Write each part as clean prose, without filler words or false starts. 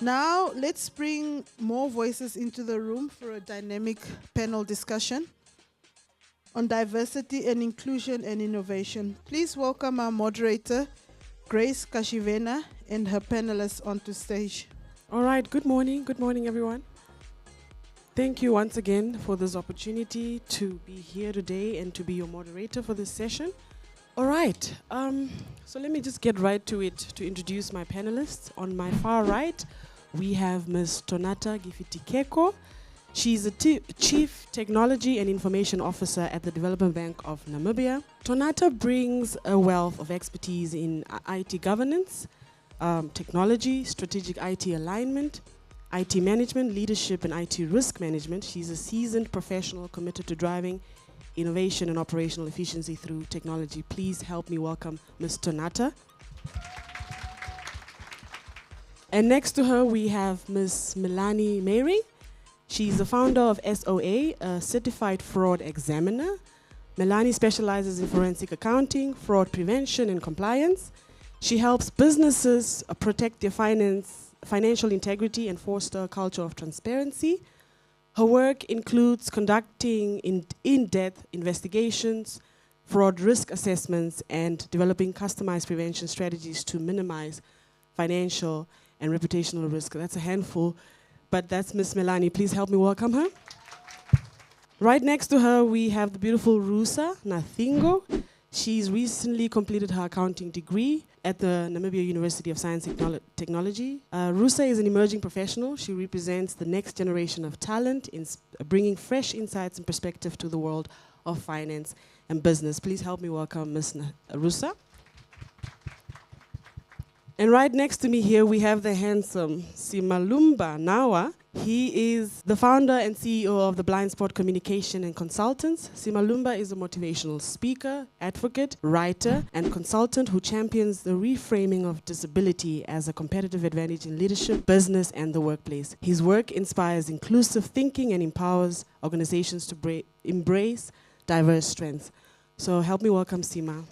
Now, let's bring more voices into the room for a dynamic panel discussion on diversity and inclusion and innovation. Please welcome our moderator, Grace Kashivena, and her panelists onto stage. All right, good morning. Good morning, everyone. Thank you once again for this opportunity to be here today and to be your moderator for this session. All right, so let me just get right to it to introduce my panelists. On my far right, we have Ms. Tonata Gifitikeko. She's a Chief Technology and Information Officer at the Development Bank of Namibia. Tonata brings a wealth of expertise in IT governance, technology, strategic IT alignment, IT management, leadership, and IT risk management. She's a seasoned professional committed to driving innovation and operational efficiency through technology. Please help me welcome Ms. Tonata. And next to her, we have Ms. Melanie Mary. She's the founder of SOA, a certified fraud examiner. Melanie specializes in forensic accounting, fraud prevention, and compliance. She helps businesses protect their financial integrity and foster a culture of transparency. Her work includes conducting in-depth investigations, fraud risk assessments, and developing customized prevention strategies to minimize financial and reputational risk. That's a handful, but that's Miss Melanie. Please help me welcome her. Right next to her, we have the beautiful Rusa Nathingo. She's recently completed her accounting degree at the Namibia University of Science and Technology. Rusa is an emerging professional. She represents the next generation of talent in bringing fresh insights and perspective to the world of finance and business. Please help me welcome Ms. Rusa. And right next to me here, we have the handsome Simalumba Nawa. He is the founder and CEO of the Blind Spot Communication and Consultants. Simalumba is a motivational speaker, advocate, writer, and consultant who champions the reframing of disability as a competitive advantage in leadership, business, and the workplace. His work inspires inclusive thinking and empowers organizations to embrace diverse strengths. So help me welcome Sima.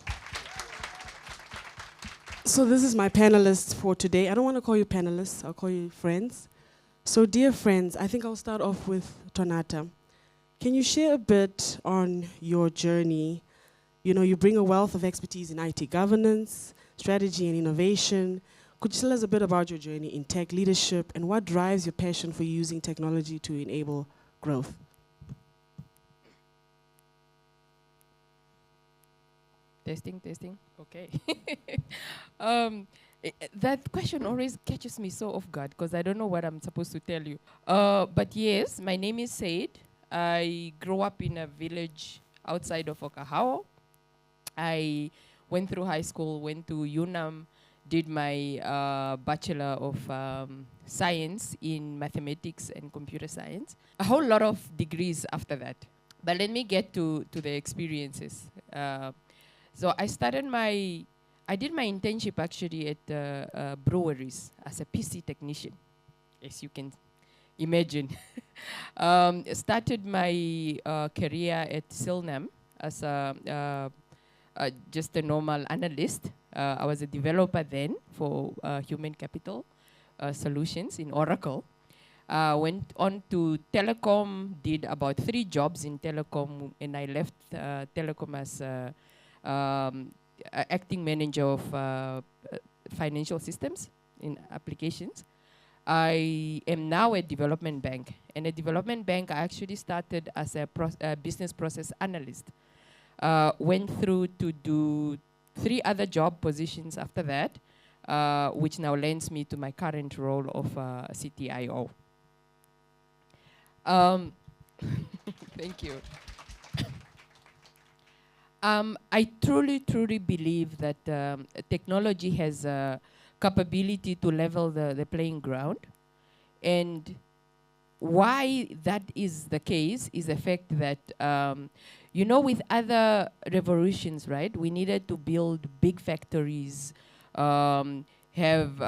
So this is my panelists for today. I don't want to call you panelists, I'll call you friends. So dear friends, I think I'll start off with Tonata. Can you share a bit on your journey? You know, you bring a wealth of expertise in IT governance, strategy and innovation. Could you tell us a bit about your journey in tech leadership and what drives your passion for using technology to enable growth? Testing. Okay. That question always catches me so off guard because I don't know what I'm supposed to tell you. But yes, my name is Said. I grew up in a village outside of Okahao. I went through high school, went to UNAM, did my Bachelor of Science in Mathematics and Computer Science. A whole lot of degrees after that. But let me get to the experiences. So I did my internship actually at breweries as a PC technician, as you can imagine. Started my career at Silnam as just a normal analyst. I was a developer then for human capital solutions in Oracle. Went on to telecom, did about 3 jobs in telecom, and I left telecom as acting manager of financial systems in applications. I am now at Development Bank. And at Development Bank, I actually started as a business process analyst. Went through to do 3 other job positions after that, which now lends me to my current role of CTIO. Thank you. I truly believe that technology has a capability to level the playing ground. And why that is the case is the fact that, you know, with other revolutions, right, we needed to build big factories, have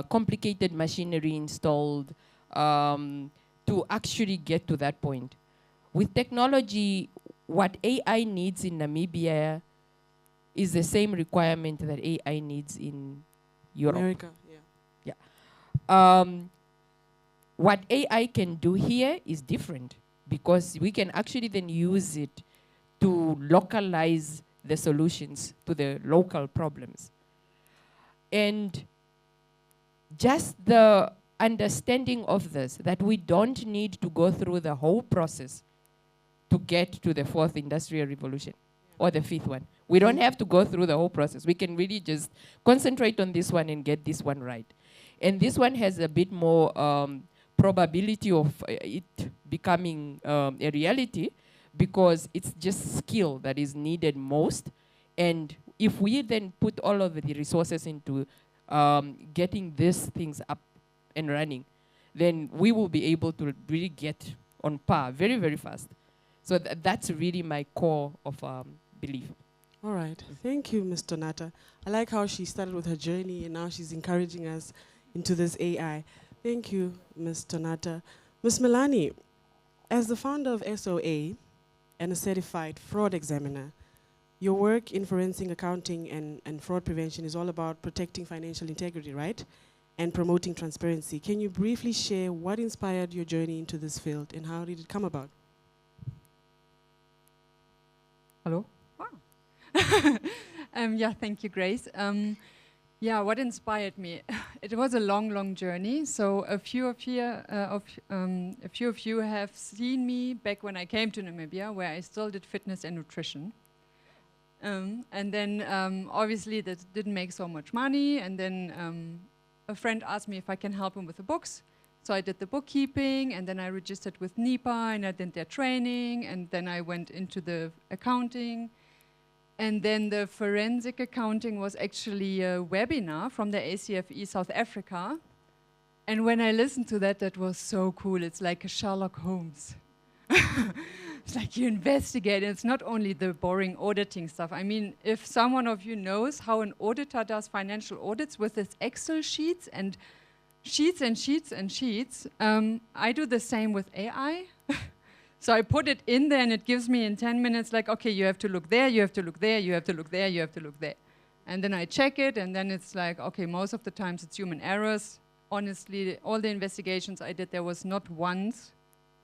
complicated machinery installed to actually get to that point. With technology, what AI needs in Namibia is the same requirement that AI needs in Europe. America, yeah. What AI can do here is different, because we can actually then use it to localize the solutions to the local problems. And just the understanding of this, that we don't need to go through the whole process to get to the fourth industrial revolution or the fifth one. We don't have to go through the whole process. We can really just concentrate on this one and get this one right. And this one has a bit more probability of it becoming a reality, because it's just skill that is needed most. And if we then put all of the resources into getting these things up and running, then we will be able to really get on par very, very fast. So that's really my core of belief. All right. Thank you, Ms. Donata. I like how she started with her journey and now she's encouraging us into this AI. Thank you, Ms. Donata. Ms. Melanie, as the founder of SOA and a certified fraud examiner, your work in forensic accounting and fraud prevention is all about protecting financial integrity, right? And promoting transparency. Can you briefly share what inspired your journey into this field and how did it come about? Hello? Wow. Yeah, thank you, Grace. Yeah, what inspired me? It was a long, long journey. So a few of you have seen me back when I came to Namibia, where I still did fitness and nutrition. And then obviously that didn't make so much money. And then a friend asked me if I can help him with the books. So I did the bookkeeping, and then I registered with NEPA, and I did their training, and then I went into the accounting. And then the forensic accounting was actually a webinar from the ACFE South Africa. And when I listened to that, that was so cool. It's like a Sherlock Holmes. It's like you investigate, and it's not only the boring auditing stuff. I mean, if someone of you knows how an auditor does financial audits with his Excel sheets and sheets and sheets and sheets, I do the same with AI. So I put it in there, and it gives me in 10 minutes, like, okay, you have to look there, you have to look there, you have to look there, you have to look there. And then I check it, and then it's like, okay, most of the times it's human errors. Honestly, all the investigations I did, there was not once,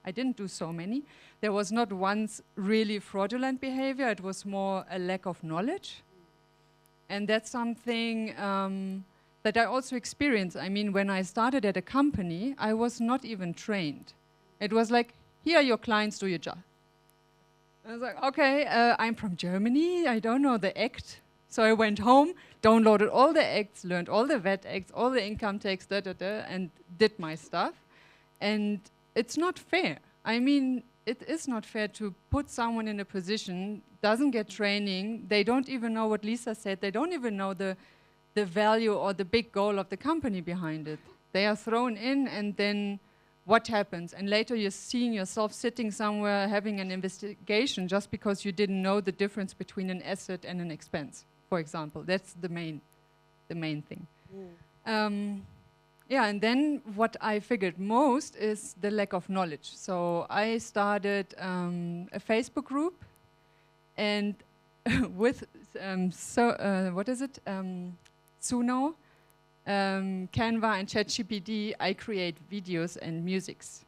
I didn't do so many, there was not once really fraudulent behavior. It was more a lack of knowledge. And that's something that I also experienced. I mean, when I started at a company, I was not even trained. It was like, here are your clients, do your job. I was like, okay, I'm from Germany, I don't know the act. So I went home, downloaded all the acts, learned all the VAT acts, all the income tax, and did my stuff. And it's not fair. I mean, it is not fair to put someone in a position, doesn't get training, they don't even know what Lisa said, they don't even know the value or the big goal of the company behind it. They are thrown in, and then what happens? And later you're seeing yourself sitting somewhere having an investigation just because you didn't know the difference between an asset and an expense, for example. That's the main thing. Yeah, and then what I figured most is the lack of knowledge. So I started a Facebook group, and with Suno, Canva and ChatGPT, I create videos and musics.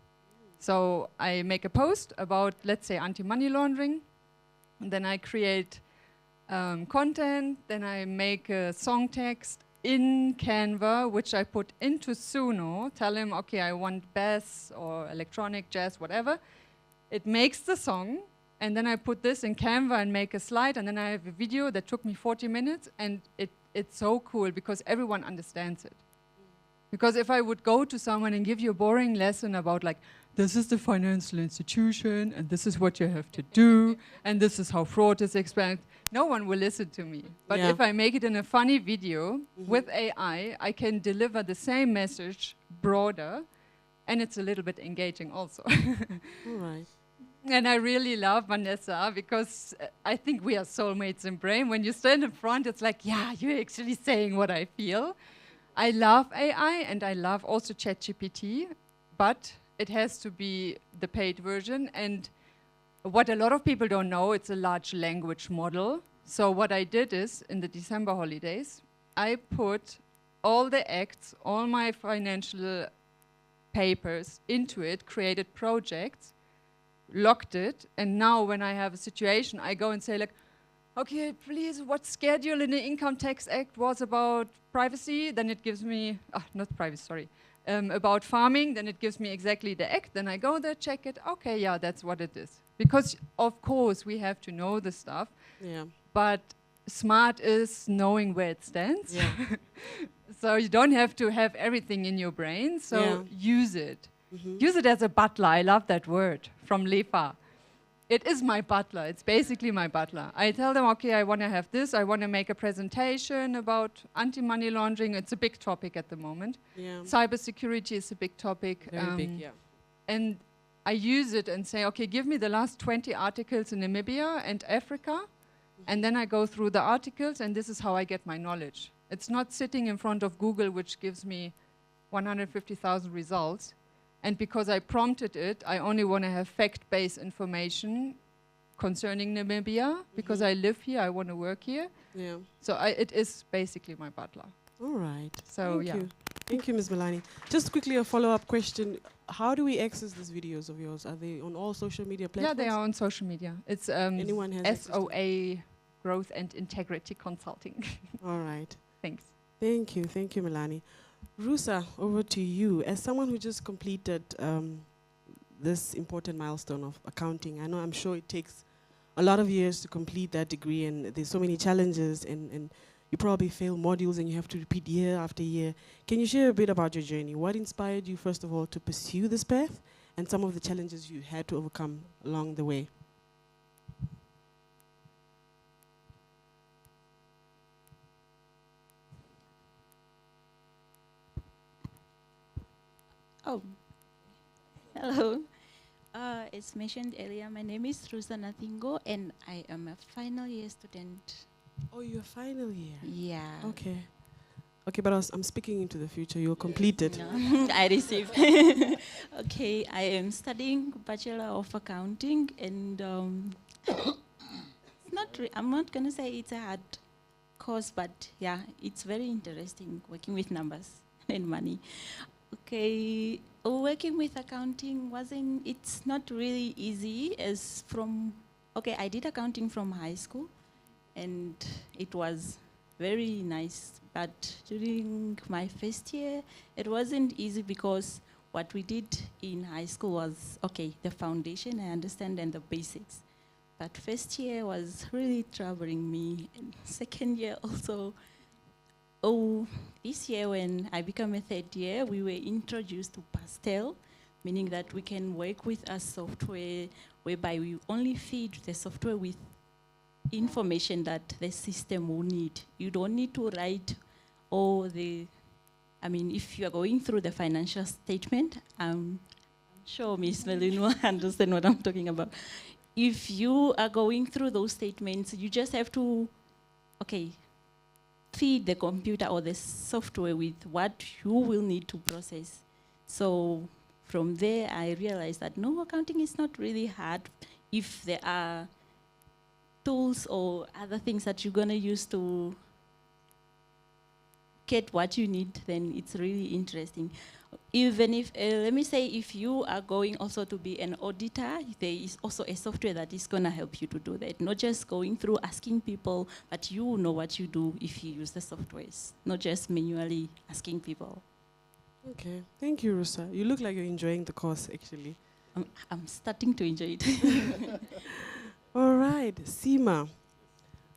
So I make a post about, let's say, anti-money laundering, and then I create content, then I make a song text in Canva, which I put into Suno, tell him, okay, I want bass or electronic, jazz, whatever. It makes the song, and then I put this in Canva and make a slide, and then I have a video that took me 40 minutes, and it's so cool because everyone understands it. Because if I would go to someone and give you a boring lesson about, like, this is the financial institution, and this is what you have to do, and this is how fraud is explained, no one will listen to me. But if I make it in a funny video with AI, I can deliver the same message broader, and it's a little bit engaging also. All right. And I really love Vanessa because I think we are soulmates in brain. When you stand in front, it's like, yeah, you're actually saying what I feel. I love AI, and I love also ChatGPT, but it has to be the paid version. And what a lot of people don't know, it's a large language model. So what I did is, in the December holidays, I put all the acts, all my financial papers into it, created projects, locked it, and now when I have a situation, I go and say like, okay, please, what schedule in the Income Tax Act was about privacy? Then it gives me, not privacy, sorry, about farming, then it gives me exactly the act, then I go there, check it, okay, yeah, that's what it is. Because of course we have to know the stuff, but smart is knowing where it stands. Yeah. So you don't have to have everything in your brain, so use it. Use it as a butler, I love that word, from Lefa. It is my butler, it's basically my butler. I tell them, okay, I want to have this, I want to make a presentation about anti-money laundering, it's a big topic at the moment. Cybersecurity is a big topic. Very big, yeah. And I use it and say, okay, give me the last 20 articles in Namibia and Africa, and then I go through the articles, and this is how I get my knowledge. It's not sitting in front of Google, which gives me 150,000 results. And because I prompted it, I only want to have fact-based information concerning Namibia, because I live here, I want to work here. So it is basically my butler. All right. So Thank you. Thank you, Ms. Melanie. Just quickly a follow-up question. How do we access these videos of yours? Are they on all social media platforms? Yeah, they are on social media. It's Anyone has SOA Growth and Integrity Consulting. All right. Thanks. Thank you. Thank you, Melanie. Rusa, over to you. As someone who just completed this important milestone of accounting, I'm sure it takes a lot of years to complete that degree, and there's so many challenges, and you probably fail modules and you have to repeat year after year. Can you share a bit about your journey? What inspired you, first of all, to pursue this path, and some of the challenges you had to overcome along the way? Oh, hello. As mentioned earlier, my name is Rusa Nathingo, and I am a final year student. Oh, you're final year? Yeah. Okay. Okay, but I'm speaking into the future. You'll complete it. No, I receive. Okay, I am studying Bachelor of Accounting, and I'm not going to say it's a hard course, but yeah, it's very interesting working with numbers and money. Okay, working with accounting it's not really easy I did accounting from high school, and it was very nice, but during my first year, it wasn't easy because what we did in high school was, the foundation I understand and the basics, but first year was really troubling me, and second year also. This year when I became a third year, we were introduced to Pastel, meaning that we can work with a software whereby we only feed the software with information that the system will need. You don't need to write if you are going through the financial statement, I'm sure Ms. Melin will understand what I'm talking about. If you are going through those statements, you just have to, feed the computer or the software with what you will need to process. So from there, I realized that no, accounting is not really hard if there are tools or other things that you're going to use to get what you need, then it's really interesting. Even if, let me say, if you are going also to be an auditor, there is also a software that is going to help you to do that. Not just going through asking people, but you know what you do if you use the softwares, not just manually asking people. Okay, thank you, Rusa. You look like you're enjoying the course, actually. I'm starting to enjoy it. All right, Seema.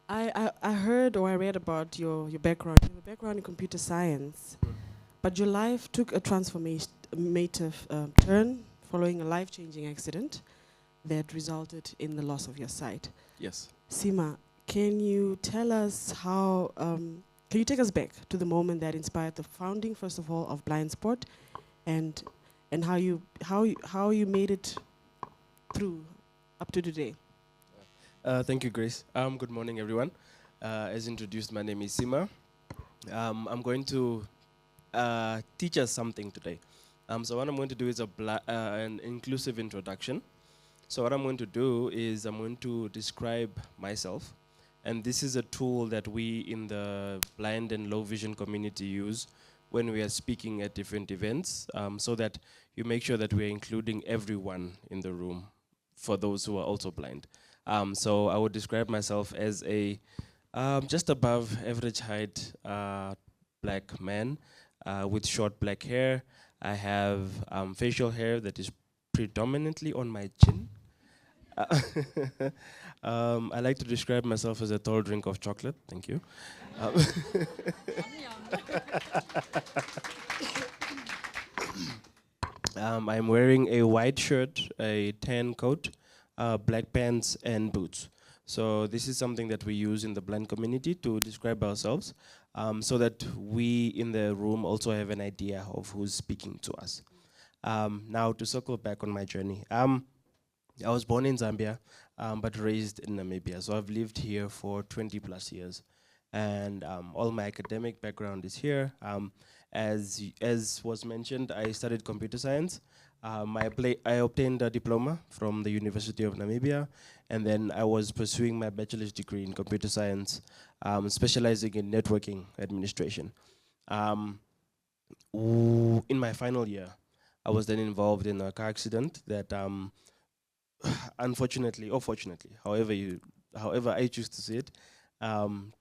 I heard or I read about your background. You have a background in computer science. But your life took a transformative turn following a life-changing accident that resulted in the loss of your sight. Yes. Seema, can you tell us how, can you take us back to the moment that inspired the founding, first of all, of Blind Spot, and how you made it through up to today? Thank you, Grace. Good morning, everyone. As introduced, my name is Seema. I'm going to teach us something today. So what I'm going to do is an inclusive introduction. So what I'm going to do is I'm going to describe myself. And this is a tool that we in the blind and low vision community use when we are speaking at different events, so that you make sure that we're including everyone in the room for those who are also blind. So I would describe myself as a just above average height black man with short black hair. I have facial hair that is predominantly on my chin. I like to describe myself as a tall drink of chocolate. Thank you. I'm wearing a white shirt, a tan coat, black pants, and boots. So this is something that we use in the blind community to describe ourselves, so that we in the room also have an idea of who's speaking to us. Now to circle back on my journey. I was born in Zambia, but raised in Namibia. So I've lived here for 20 plus years. And all my academic background is here. As was mentioned, I studied computer science. I obtained a diploma from the University of Namibia, and then I was pursuing my bachelor's degree in computer science, specializing in networking administration. In my final year, I was then involved in a car accident that, unfortunately or fortunately, however I choose to see it,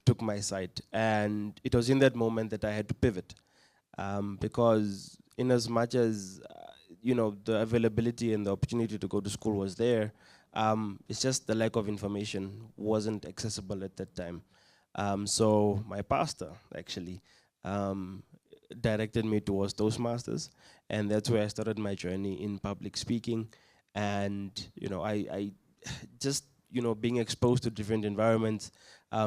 took my sight. And it was in that moment that I had to pivot, because in as much as the availability and the opportunity to go to school was there, it's just the lack of information wasn't accessible at that time. So my pastor actually directed me towards Toastmasters, and that's where I started my journey in public speaking. And I just being exposed to different environments,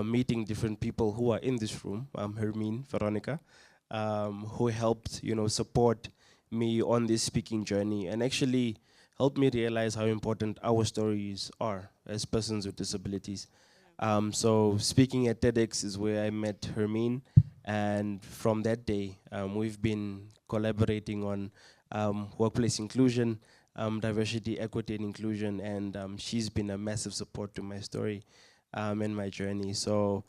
meeting different people who are in this room, Hermine, Veronica, who helped support me on this speaking journey and actually helped me realize how important our stories are as persons with disabilities. So speaking at TEDx is where I met Hermine, and from that day, we've been collaborating on workplace inclusion, diversity, equity, and inclusion, and she's been a massive support to my story and my journey. So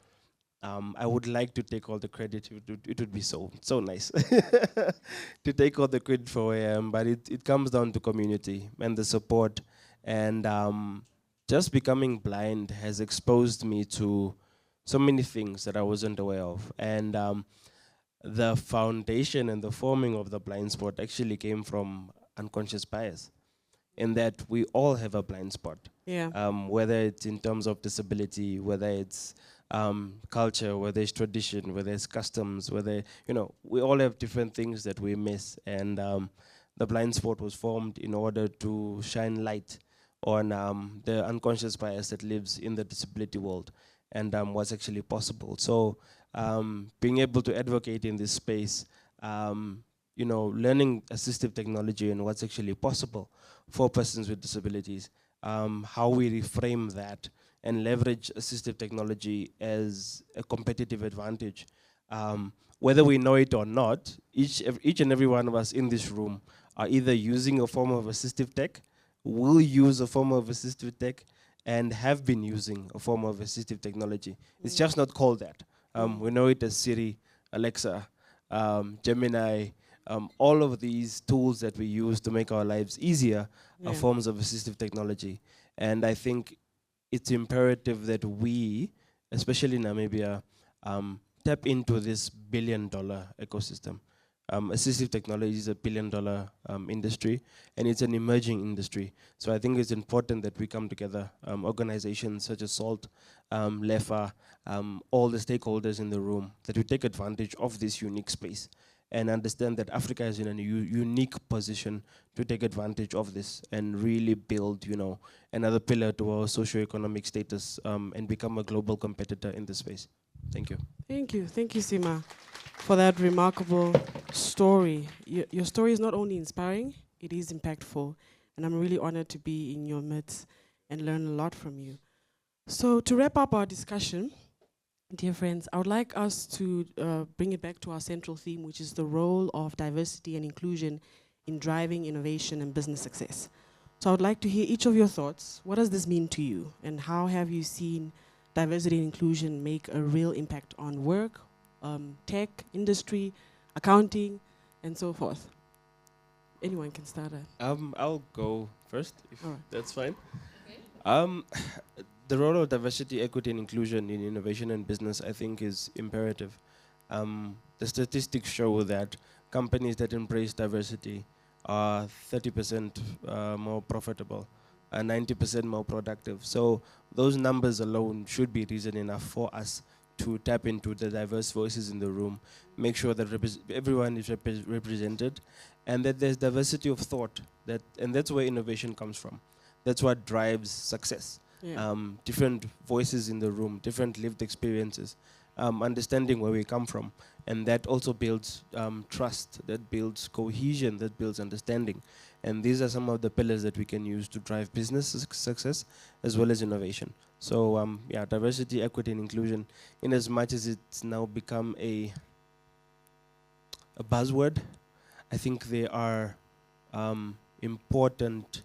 I would like to take all the credit. It would be so nice to take all the credit for where I am, but it comes down to community and the support. And just becoming blind has exposed me to so many things that I wasn't aware of. And the foundation and the forming of the blind spot actually came from unconscious bias, in that we all have a blind spot. Yeah. Whether it's in terms of disability, whether it's culture, whether it's tradition, whether it's customs, whether, we all have different things that we miss. And the blind spot was formed in order to shine light on the unconscious bias that lives in the disability world and what's actually possible. So being able to advocate in this space, learning assistive technology and what's actually possible for persons with disabilities, how we reframe that and leverage assistive technology as a competitive advantage. Whether we know it or not, each and every one of us in this room are either using a form of assistive tech, will use a form of assistive tech, and have been using a form of assistive technology. It's just not called that. We know it as Siri, Alexa, Gemini. All of these tools that we use to make our lives easier are forms of assistive technology. And I think it's imperative that we, especially in Namibia, tap into this billion-dollar ecosystem. Assistive technology is a billion-dollar industry, and it's an emerging industry. So I think it's important that we come together, organizations such as SALT, LEFA, all the stakeholders in the room, that we take advantage of this unique space and understand that Africa is in a unique position to take advantage of this and really build, another pillar to our socioeconomic status and become a global competitor in this space. Thank you. Thank you, Sima, for that remarkable story. Your story is not only inspiring, it is impactful, and I'm really honored to be in your midst and learn a lot from you. So to wrap up our discussion, dear friends, I would like us to bring it back to our central theme, which is the role of diversity and inclusion in driving innovation and business success. So I would like to hear each of your thoughts. What does this mean to you, and how have you seen diversity and inclusion make a real impact on work, tech, industry, accounting, and so forth. Anyone can start it. I'll go first, if All right. that's fine. Um, the role of diversity, equity, and inclusion in innovation and business, I think, is imperative. The statistics show that companies that embrace diversity are 30% more profitable, 90% more productive. So those numbers alone should be reason enough for us to tap into the diverse voices in the room, make sure that everyone is represented, and that there's diversity of thought. And that's where innovation comes from. That's what drives success. Yeah. Different voices in the room, different lived experiences, understanding where we come from. And that also builds trust, that builds cohesion, that builds understanding. And these are some of the pillars that we can use to drive business success as well as innovation. So yeah, diversity, equity, and inclusion, in as much as it's now become a buzzword, I think they are important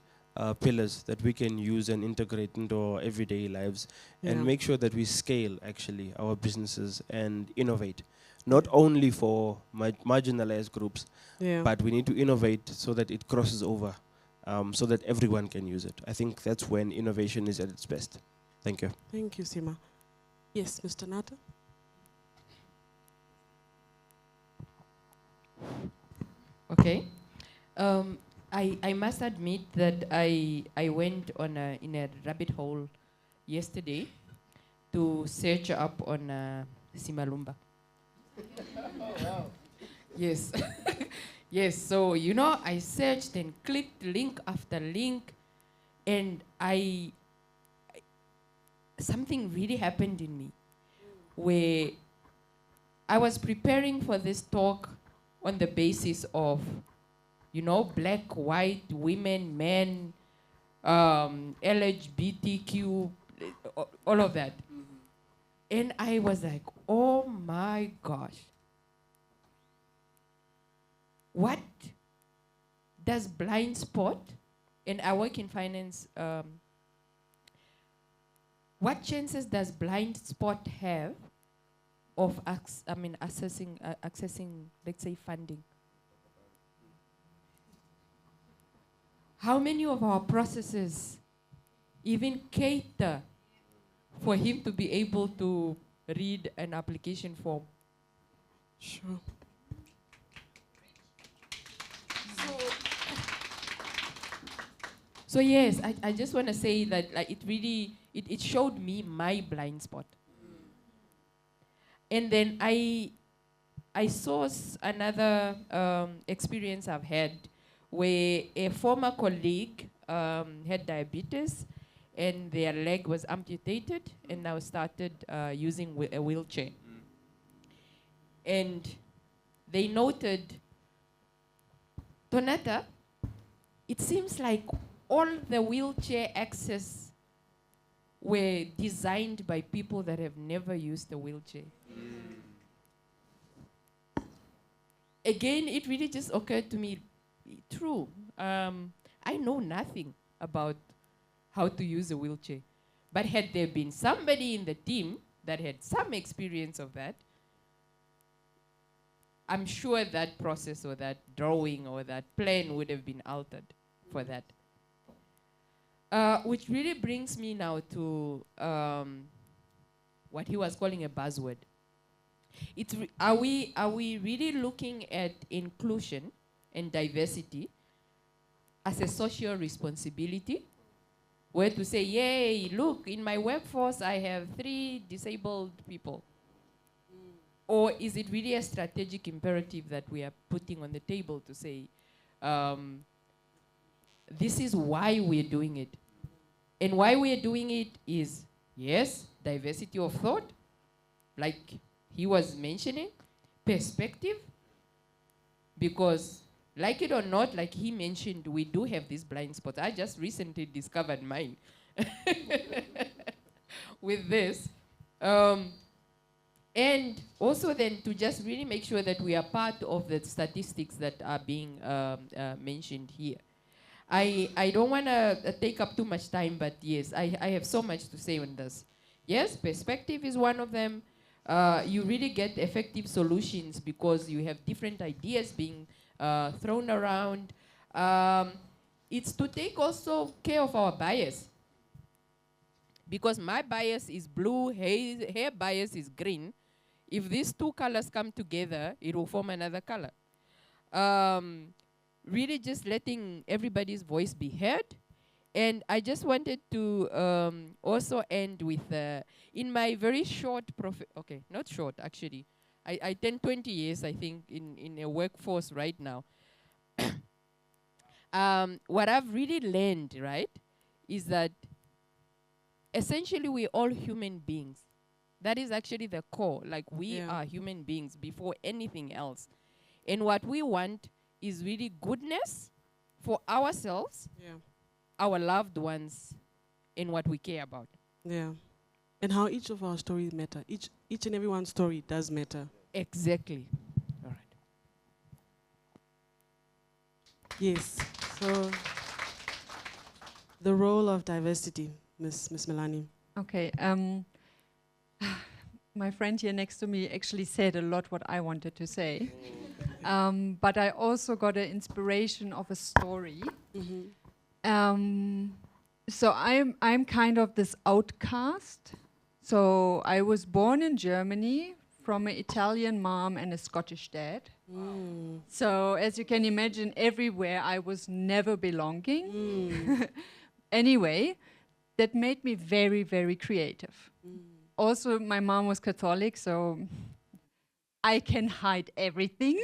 pillars that we can use and integrate into our everyday lives and make sure that we scale actually our businesses and innovate. Not only for marginalized groups, but we need to innovate so that it crosses over, so that everyone can use it. I think that's when innovation is at its best. Thank you. Thank you, Sima. Yes, Mr. Nata? Okay. I must admit that I went on in a rabbit hole yesterday to search up on Simalumba. Yes. Yes, so, you know, I searched and clicked link after link, and something really happened in me where I was preparing for this talk on the basis of, you know, black, white, women, men, LGBTQ, all of that. And I was like, oh my gosh. What does blind spot, and I work in finance, what chances does blind spot have of accessing, let's say, funding? How many of our processes even cater for him to be able to read an application form? Sure. So yes, I just want to say that, like, it really, it showed me my blind spot. And then I saw another experience I've had where a former colleague had diabetes and their leg was amputated and now started using a wheelchair. And they noted, Donata, it seems like all the wheelchair access were designed by people that have never used a wheelchair. Again, it really just occurred to me, true, I know nothing about how to use a wheelchair. But had there been somebody in the team that had some experience of that, I'm sure that process or that drawing or that plan would have been altered for that. Which really brings me now to what he was calling a buzzword. Are we really looking at inclusion and diversity as a social responsibility? Where to say, yay, look, in my workforce I have 3 disabled people. Or is it really a strategic imperative that we are putting on the table to say, this is why we're doing it? And why we're doing it is, yes, diversity of thought, like he was mentioning, perspective, because like it or not, like he mentioned, we do have these blind spots. I just recently discovered mine with this. And also then to just really make sure that we are part of the statistics that are being mentioned here. I don't want to take up too much time, but yes, I have so much to say on this. Yes, perspective is one of them. you really get effective solutions because you have different ideas being thrown around. It's to take also care of our bias. Because my bias is blue, her bias is green. If these two colors come together, it will form another color. Really just letting everybody's voice be heard. And I just wanted to also end with, in my very short, okay, not short actually, I 20 years, I think, in a workforce right now. What I've really learned, right, is that essentially we're all human beings. That is actually the core. Like, we are human beings before anything else. And what we want is really goodness for ourselves, our loved ones, and what we care about. Yeah. And how each of our stories matter. Each and every one story does matter. Exactly. All right. Yes. So the role of diversity, Miss Melanie. Okay. My friend here next to me actually said a lot what I wanted to say. But I also got an inspiration of a story. So I'm kind of this outcast. So I was born in Germany from an Italian mom and a Scottish dad. So as you can imagine, everywhere I was never belonging. Anyway, that made me very, very creative. Also, my mom was Catholic, so I can hide everything.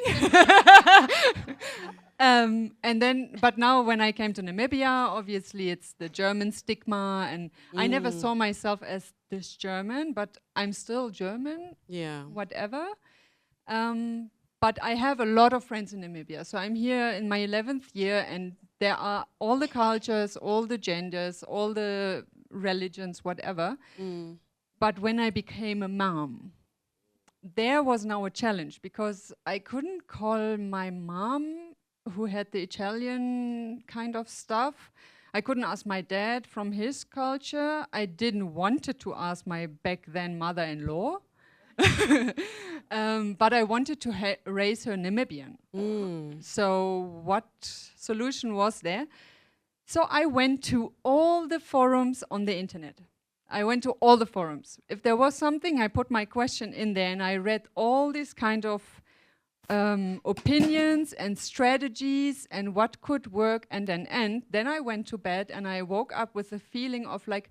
But now when I came to Namibia, obviously it's the German stigma, and I never saw myself as this German, but I'm still German, whatever. But I have a lot of friends in Namibia. So I'm here in my 11th year, and there are all the cultures, all the genders, all the religions, whatever. But when I became a mom, there was now a challenge, because I couldn't call my mom, who had the Italian kind of stuff. I couldn't ask my dad from his culture. I didn't wanted to ask my back then mother-in-law. But I wanted to raise her Namibian. So what solution was there? So I went to all the forums on the internet. I went to all the forums. If there was something, I put my question in there, and I read all these kind of opinions and strategies and what could work, and then I went to bed, and I woke up with a feeling of like,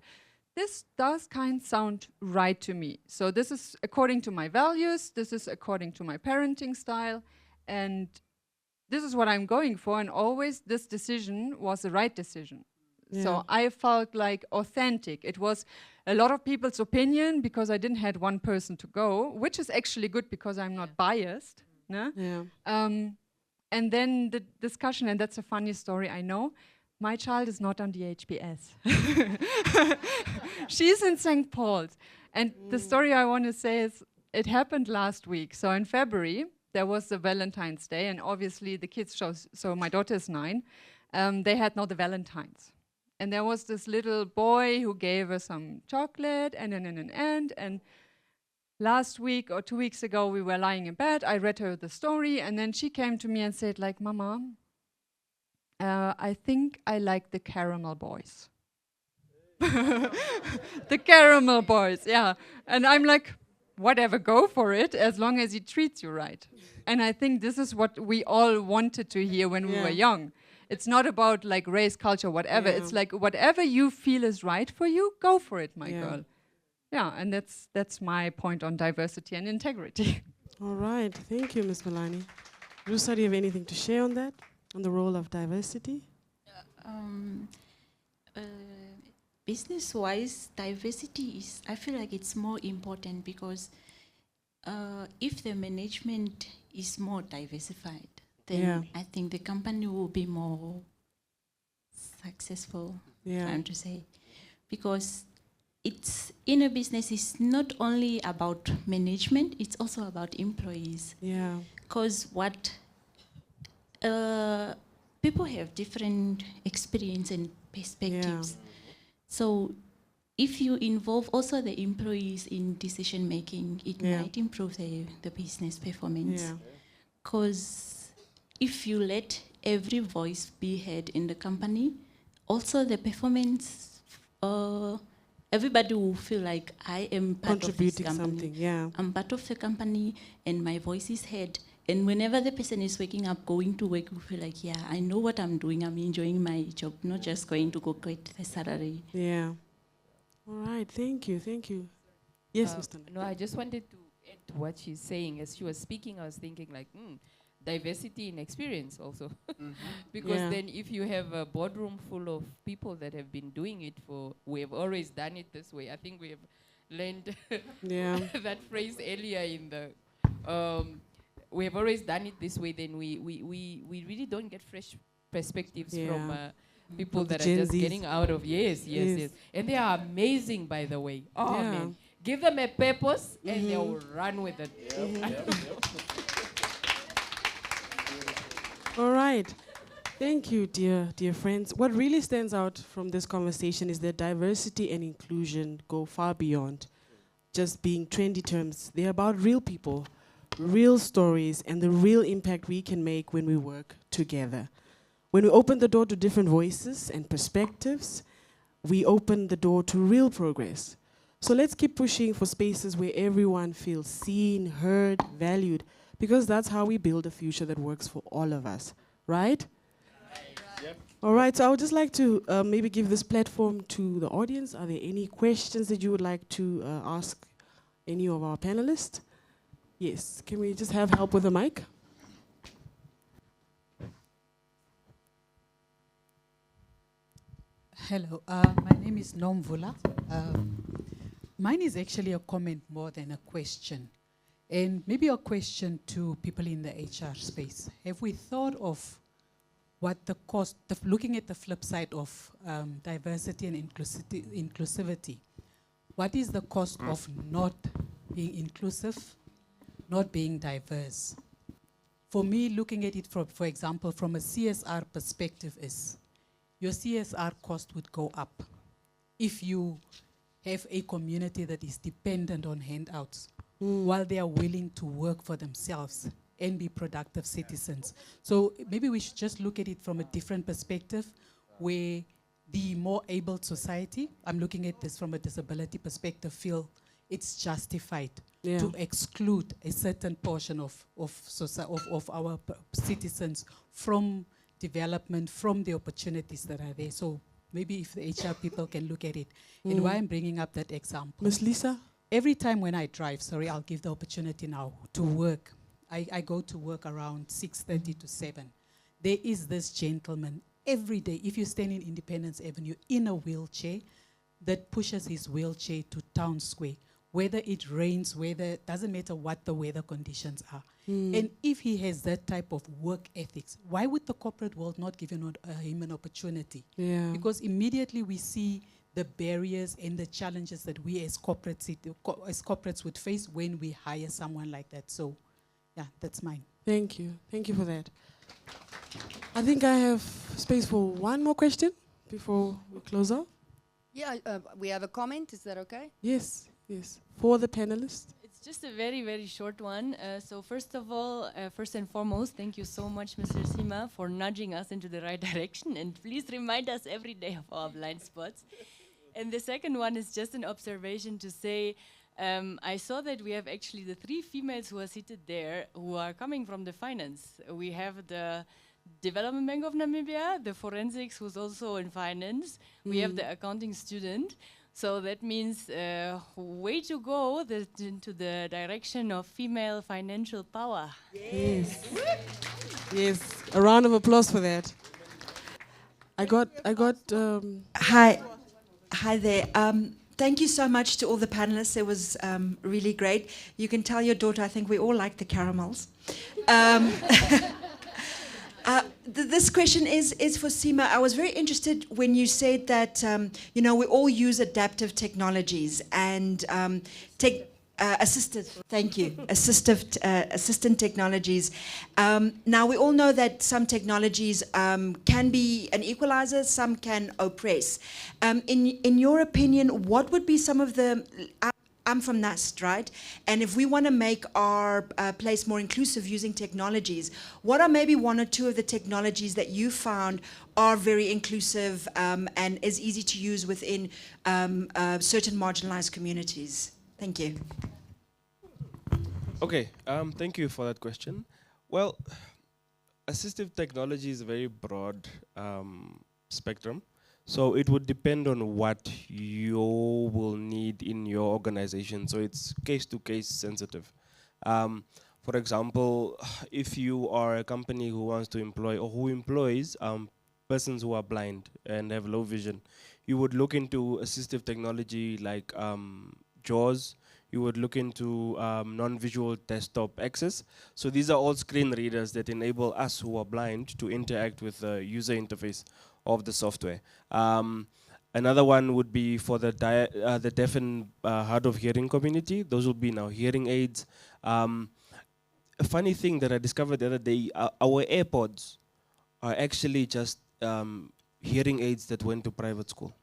this does kind of sound right to me. So this is according to my values, this is according to my parenting style, and this is what I'm going for, and always this decision was the right decision. So I felt like authentic. It was a lot of people's opinion, because I didn't had one person to go, which is actually good because I'm not biased. No? And then the discussion, and that's a funny story, I know. My child is not on the HBS. She's in St. Paul's. And the story I want to say is, it happened last week. So in February, there was the Valentine's Day, and obviously the kids chose, so my daughter is 9, they had not the Valentines. And there was this little boy who gave her some chocolate, and last week or 2 weeks ago, we were lying in bed, I read her the story, and then she came to me and said like, Mama, I think I like the caramel boys. The caramel boys, yeah. And I'm like, whatever, go for it, as long as he treats you right. And I think this is what we all wanted to hear when we were young. It's not about like race, culture, whatever. It's like whatever you feel is right for you, go for it, my girl. Yeah, and that's my point on diversity and integrity. All right, thank you, Ms. Melanie. Rusa, do you have anything to share on that, on the role of diversity? Business-wise, diversity is, I feel like it's more important, because if the management is more diversified, then I think the company will be more successful, trying to say. Because it's, in a business, it's not only about management, it's also about employees. Because what people have different experience and perspectives. So if you involve also the employees in decision making, it Yeah. might improve the business performance. Yeah. Because if you let every voice be heard in the company, also the performance, everybody will feel like I am part of this Contributing company. something, yeah. I'm part of the company and my voice is heard. And whenever the person is waking up, going to work, you feel like, yeah, I know what I'm doing. I'm enjoying my job, not just going to go get the salary. Yeah. All right, thank you, thank you. Yes, Mr. No, I just wanted to add to what she's saying. As she was speaking, I was thinking like, diversity in experience also. Because Yeah. then if you have a boardroom full of people that have been doing it we have always done it this way. I think we have learned Yeah. that phrase earlier in the, we have always done it this way, then we really don't get fresh perspectives from Yeah. people From the that are Gen just Zs. getting out of, yes. Yes. And they are amazing, by the way. Oh, Yeah. man. Give them a purpose and they will run with it. All right. Thank you, dear friends. What really stands out from this conversation is that diversity and inclusion go far beyond just being trendy terms. They're about real people, real stories, and the real impact we can make when we work together. When we open the door to different voices and perspectives, we open the door to real progress. So let's keep pushing for spaces where everyone feels seen, heard, valued, because that's how we build a future that works for all of us, right? Yep. All right, so I would just like to maybe give this platform to the audience. Are there any questions that you would like to ask any of our panelists? Yes, can we just have help with the mic? Hello, my name is Nomvula. Mine is actually a comment more than a question. And maybe a question to people in the HR space. Have we thought of what the cost, looking at the flip side of diversity and inclusivity, what is the cost of not being inclusive, not being diverse? For me, looking at it, for example, from a CSR perspective is, your CSR cost would go up if you have a community that is dependent on handouts while they are willing to work for themselves and be productive citizens. So maybe we should just look at it from a different perspective, where the more able society, I'm looking at this from a disability perspective, feel it's justified to exclude a certain portion of our citizens from development, from the opportunities that are there. So maybe if the HR people can look at it. And why I'm bringing up that example. Ms. Lisa? Every time when I drive, sorry, I'll give the opportunity now to work. I go to work around 6:30 to 7. There is this gentleman every day, if you stand in Independence Avenue in a wheelchair, that pushes his wheelchair to Town Square. Whether it rains, doesn't matter what the weather conditions are. And if he has that type of work ethics, why would the corporate world not give him an opportunity? Yeah. Because immediately we see the barriers and the challenges that we as corporates would face when we hire someone like that. So, yeah, that's mine. Thank you. Thank you for that. I think I have space for one more question before we close out. Yeah, we have a comment. Is that okay? Yes, yes. For the panelists. It's just a very, very short one. So first of all, first and foremost, thank you so much, Mr. Sima, for nudging us into the right direction. And please remind us every day of our blind spots. And the second one is just an observation to say, I saw that we have actually the 3 females who are seated there who are coming from the finance. We have the Development Bank of Namibia, the forensics who's also in finance. We have the accounting student. So that means way to go into the direction of female financial power. Yes. Yes. A round of applause for that. I got. Hi there. Thank you so much to all the panelists. It was really great. You can tell your daughter, I think we all like the caramels. This question is for Sima. I was very interested when you said that, we all use adaptive technologies and assisted, thank you, assistant technologies. Now, we all know that some technologies can be an equalizer, some can oppress. In your opinion, what would be some of the... I'm from NUST, right? And if we want to make our place more inclusive using technologies, what are maybe one or two of the technologies that you found are very inclusive and is easy to use within certain marginalized communities? Thank you. Okay, thank you for that question. Well, assistive technology is a very broad spectrum. So it would depend on what you will need in your organization. So it's case-to-case sensitive. For example, if you are a company who wants to employ or who employs persons who are blind and have low vision, you would look into assistive technology like JAWS. You would look into non-visual desktop access. So these are all screen readers that enable us who are blind to interact with the user interface of the software. Another one would be for the deaf and hard of hearing community. Those will be now hearing aids. A funny thing that I discovered the other day, our AirPods are actually just hearing aids that went to private school.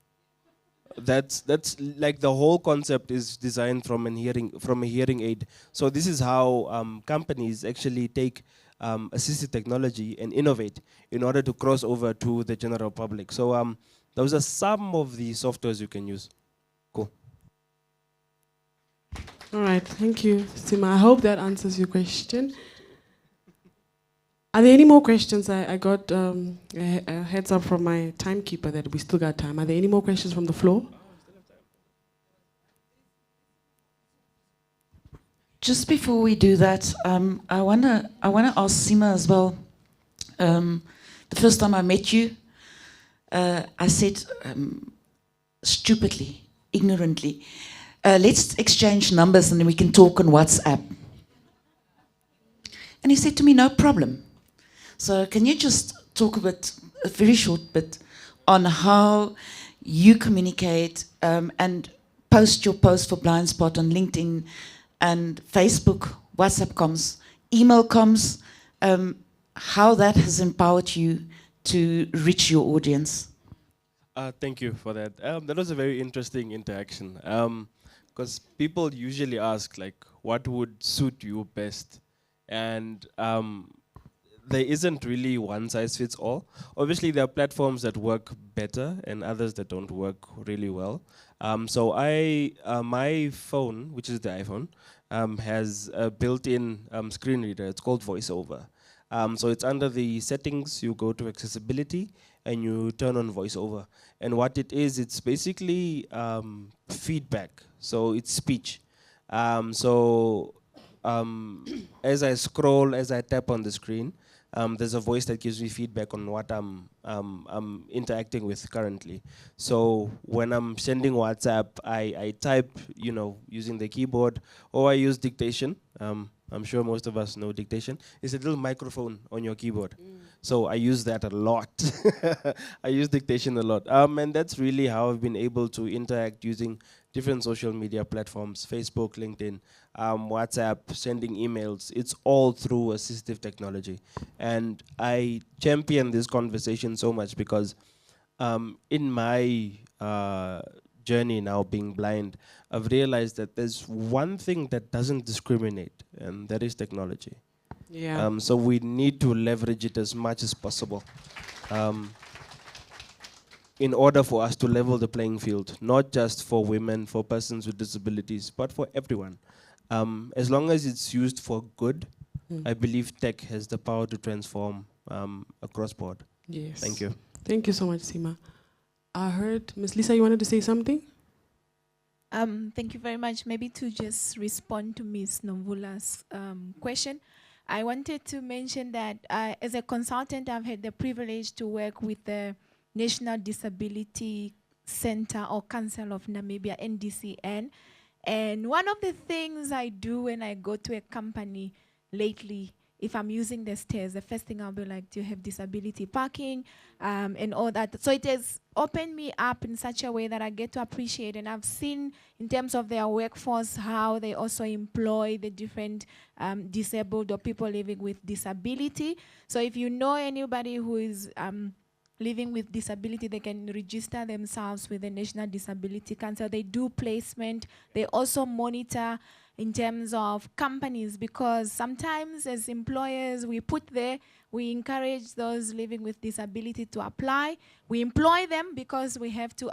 That's like the whole concept is designed from a hearing aid. So this is how companies actually take assistive technology and innovate in order to cross over to the general public. So those are some of the softwares you can use. Cool. All right, thank you, Sima. I hope that answers your question. Are there any more questions? I got a heads up from my timekeeper that we still got time. Are there any more questions from the floor? Just before we do that, I wanna ask Sima as well. The first time I met you, I said stupidly, ignorantly, let's exchange numbers and then we can talk on WhatsApp. And he said to me, no problem. So can you just talk a very short bit, on how you communicate and post your post for Blind Spot on LinkedIn and Facebook, WhatsApp comms, email comms, how that has empowered you to reach your audience? Thank you for that. That was a very interesting interaction, because people usually ask, like, what would suit you best? And there isn't really one size fits all. Obviously, there are platforms that work better and others that don't work really well. So my phone, which is the iPhone, has a built-in screen reader. It's called VoiceOver. So it's under the settings, you go to accessibility, and you turn on VoiceOver. And what it is, it's basically feedback. So it's speech. As I scroll, as I tap on the screen, there's a voice that gives me feedback on what I'm interacting with currently. So when I'm sending WhatsApp, I type, using the keyboard, or I use dictation. I'm sure most of us know dictation. It's a little microphone on your keyboard. So I use that a lot. I use dictation a lot. And that's really how I've been able to interact using different social media platforms, Facebook, LinkedIn, WhatsApp, sending emails. It's all through assistive technology. And I champion this conversation so much because in my journey now being blind, I've realized that there's one thing that doesn't discriminate, and that is technology. Yeah. So we need to leverage it as much as possible in order for us to level the playing field, not just for women, for persons with disabilities, but for everyone. As long as it's used for good, I believe tech has the power to transform across board. Yes. Thank you. Thank you so much, Sima. I heard, Ms. Lisa, you wanted to say something? Thank you very much. Maybe to just respond to Ms. Nomvula's question, I wanted to mention that as a consultant, I've had the privilege to work with the National Disability Center or Council of Namibia, NDCN. And one of the things I do when I go to a company lately if I'm using the stairs, the first thing I'll be like, do you have disability parking, and all that. So it has opened me up in such a way that I get to appreciate, and I've seen in terms of their workforce how they also employ the different disabled or people living with disability. So if you know anybody who is living with disability, they can register themselves with the National Disability Council. They do placement. They also monitor in terms of companies, because sometimes as employers, we encourage those living with disability to apply. We employ them because we have to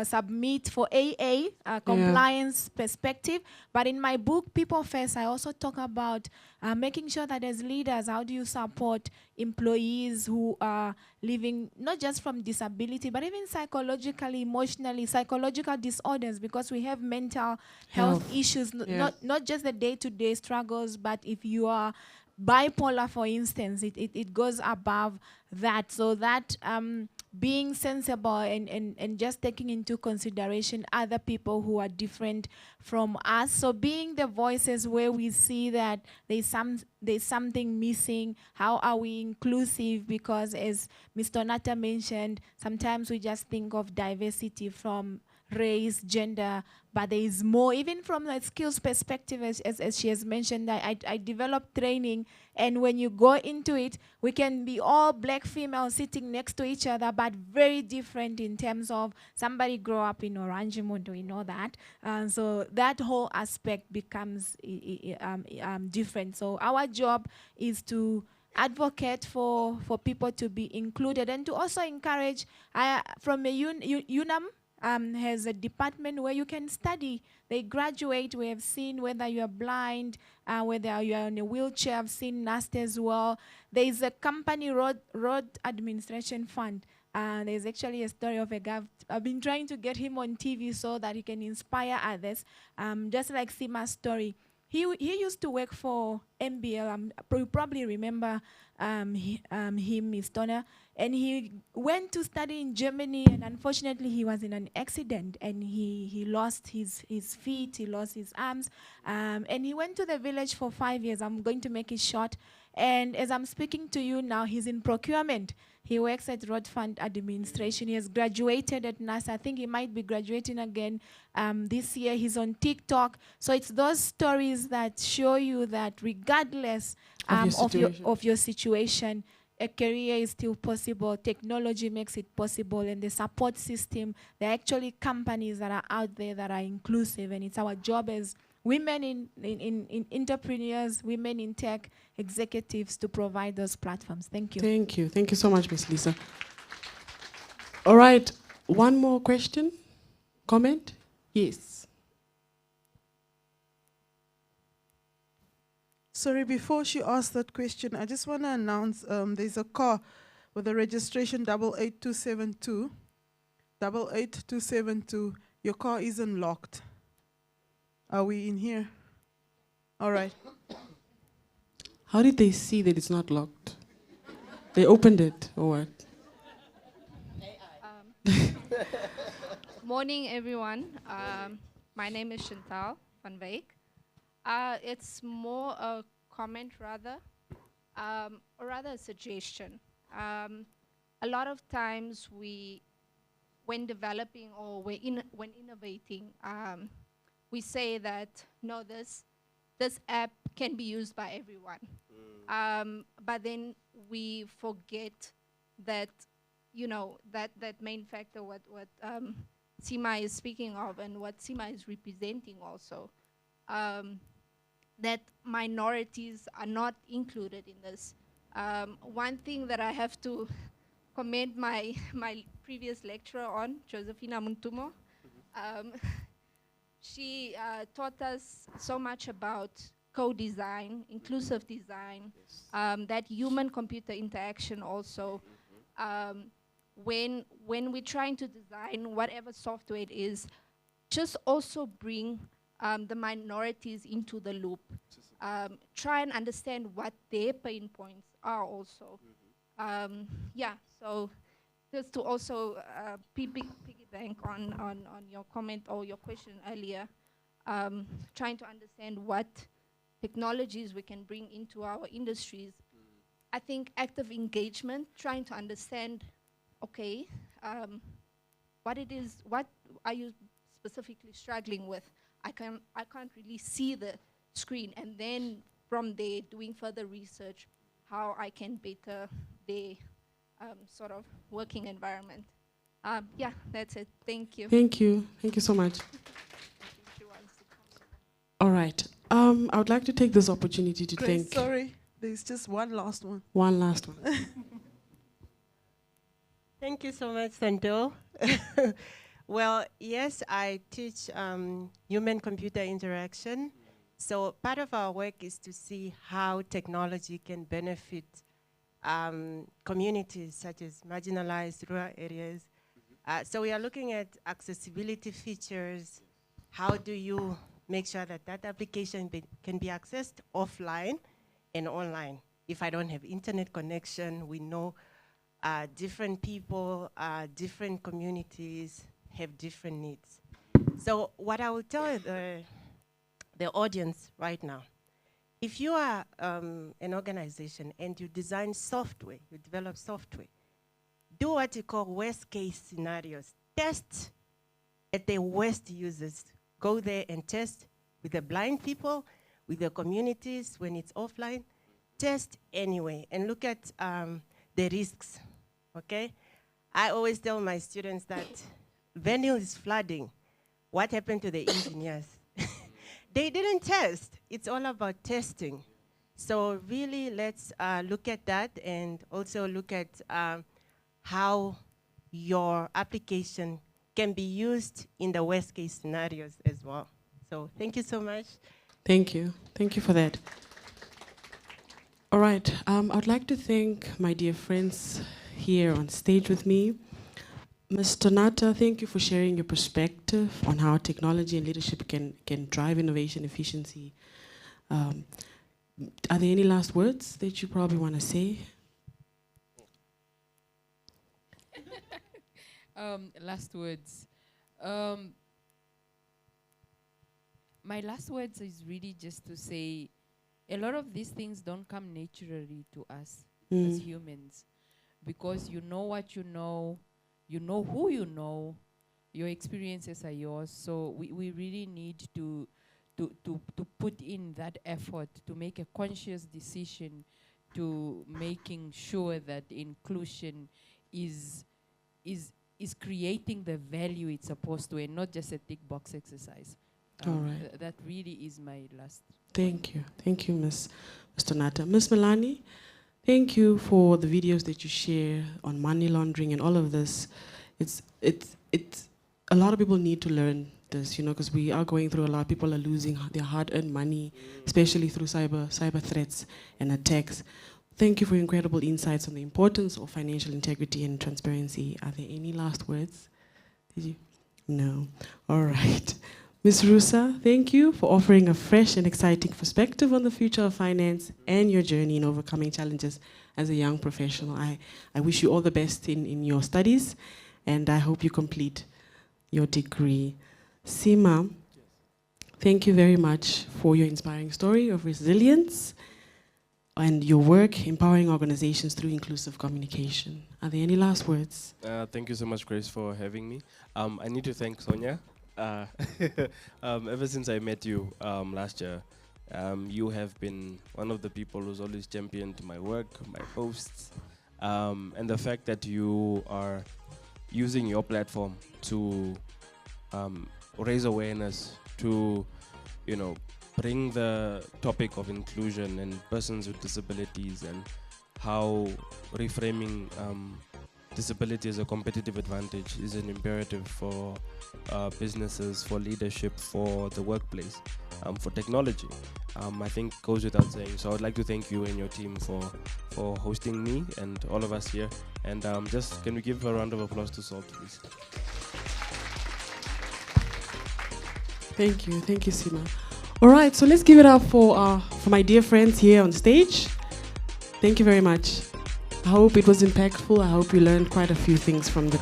submit for AA, compliance perspective. But in my book, People First, I also talk about making sure that as leaders, how do you support employees who are living not just from disability, but even psychologically, emotionally, psychological disorders, because we have mental health issues, not just the day-to-day struggles, but if you are bipolar, for instance, it goes above that. So that being sensible and just taking into consideration other people who are different from us. So being the voices where we see that there's something missing. How are we inclusive? Because as Mr. Nata mentioned, sometimes we just think of diversity from race, gender, but there is more, even from a skills perspective, as she has mentioned. I developed training, and when you go into it, we can be all black females sitting next to each other, but very different in terms of somebody grow up in Oranjemund, we know that. So that whole aspect becomes different. So our job is to advocate for people to be included, and to also encourage, from a UNAM, has a department where you can study. They graduate. We have seen whether you are blind, whether you are in a wheelchair. I've seen NAST as well. There is a company, Road Administration Fund. There's actually a story of a guy. I've been trying to get him on TV so that he can inspire others, just like Sima's story. He used to work for MBL. You probably remember him, Miss Donner. And he went to study in Germany, and unfortunately he was in an accident, and he lost his feet, he lost his arms, and he went to the village for 5 years. I'm going to make it short. And as I'm speaking to you now, he's in procurement. He works at Road Fund Administration. He has graduated at NASA. I think he might be graduating again this year. He's on TikTok. So it's those stories that show you that regardless of your situation, a career is still possible. Technology makes it possible, and the support system, there are actually companies that are out there that are inclusive, and it's our job as women in entrepreneurs, women in tech, executives, to provide those platforms. Thank you. Thank you. Thank you so much, Ms. Lisa. All right, one more question, comment? Yes. Sorry, before she asks that question, I just want to announce there's a car with a registration 88272. 88272. Your car isn't locked. Are we in here? All right. How did they see that it's not locked? They opened it, or what? Morning, everyone. My name is Chantal van Wyk. It's more a comment, rather, or rather a suggestion. A lot of times when developing or when innovating, we say that, no, this app can be used by everyone. But then we forget that, that main factor, what Sima is speaking of, and what Sima is representing also, that minorities are not included in this. One thing that I have to commend my previous lecturer on, Josephina Muntumo, she taught us so much about co-design, inclusive design, that human-computer interaction also. When we're trying to design whatever software it is, just also bring the minorities into the loop. Try and understand what their pain points are also. So just to also piggyback on your comment or your question earlier, trying to understand what technologies we can bring into our industries. I think active engagement, trying to understand, okay, what are you specifically struggling with? I can't really see the screen, and then from there doing further research how I can better their sort of working environment. Yeah, that's it. Thank you. Thank you. Thank you so much. All right. I would like to take this opportunity to Grace, thank... sorry, there's just one last one. One last one. Thank you so much, Santo. Well, yes, I teach human-computer interaction. So part of our work is to see how technology can benefit communities such as marginalized rural areas. So we are looking at accessibility features. How do you make sure that that application can be accessed offline and online? If I don't have internet connection, we know different people, different communities have different needs. So what I will tell the audience right now, if you are an organization and you design software, you develop software, do what you call worst case scenarios. Test at the worst users. Go there and test with the blind people, with the communities when it's offline. Test anyway and look at the risks, okay? I always tell my students that venue is flooding. What happened to the engineers? They didn't test. It's all about testing. So really, let's look at that and also look at how your application can be used in the worst case scenarios as well. So thank you so much. Thank you. Thank you for that. All right. I'd like to thank my dear friends here on stage with me. Ms. Tonata, thank you for sharing your perspective on how technology and leadership can drive innovation, efficiency. Are there any last words that you probably want to say? Last words. My last words is really just to say a lot of these things don't come naturally to us as humans, because you know what you know who you know, your experiences are yours. So we really need to put in that effort to make a conscious decision to making sure that inclusion is creating the value it's supposed to, and not just a tick box exercise. All right. That really is my last. Thank you. Thank you, Ms. Tonata. Ms. Melanie, thank you for the videos that you share on money laundering and all of this. It's a lot of people need to learn this, you know, because we are going through a lot. People are losing their hard-earned money, especially through cyber threats and attacks. Thank you for your incredible insights on the importance of financial integrity and transparency. Are there any last words? Did you? No. All right. Ms. Rusa, thank you for offering a fresh and exciting perspective on the future of finance and your journey in overcoming challenges as a young professional. I wish you all the best in your studies, and I hope you complete your degree. Sima, thank you very much for your inspiring story of resilience and your work empowering organizations through inclusive communication. Are there any last words? Thank you so much, Grace, for having me. I need to thank Sonia. Ever since I met you last year, you have been one of the people who's always championed my work, my posts, and the fact that you are using your platform to raise awareness, to, you know, bring the topic of inclusion and persons with disabilities and how reframing disability as a competitive advantage is an imperative for businesses, for leadership, for the workplace, for technology. I think goes without saying. So I'd like to thank you and your team for hosting me and all of us here. And just can we give a round of applause to Salt, please? Thank you, Sima. All right, so let's give it up for my dear friends here on stage. Thank you very much. I hope it was impactful. I hope you learned quite a few things from the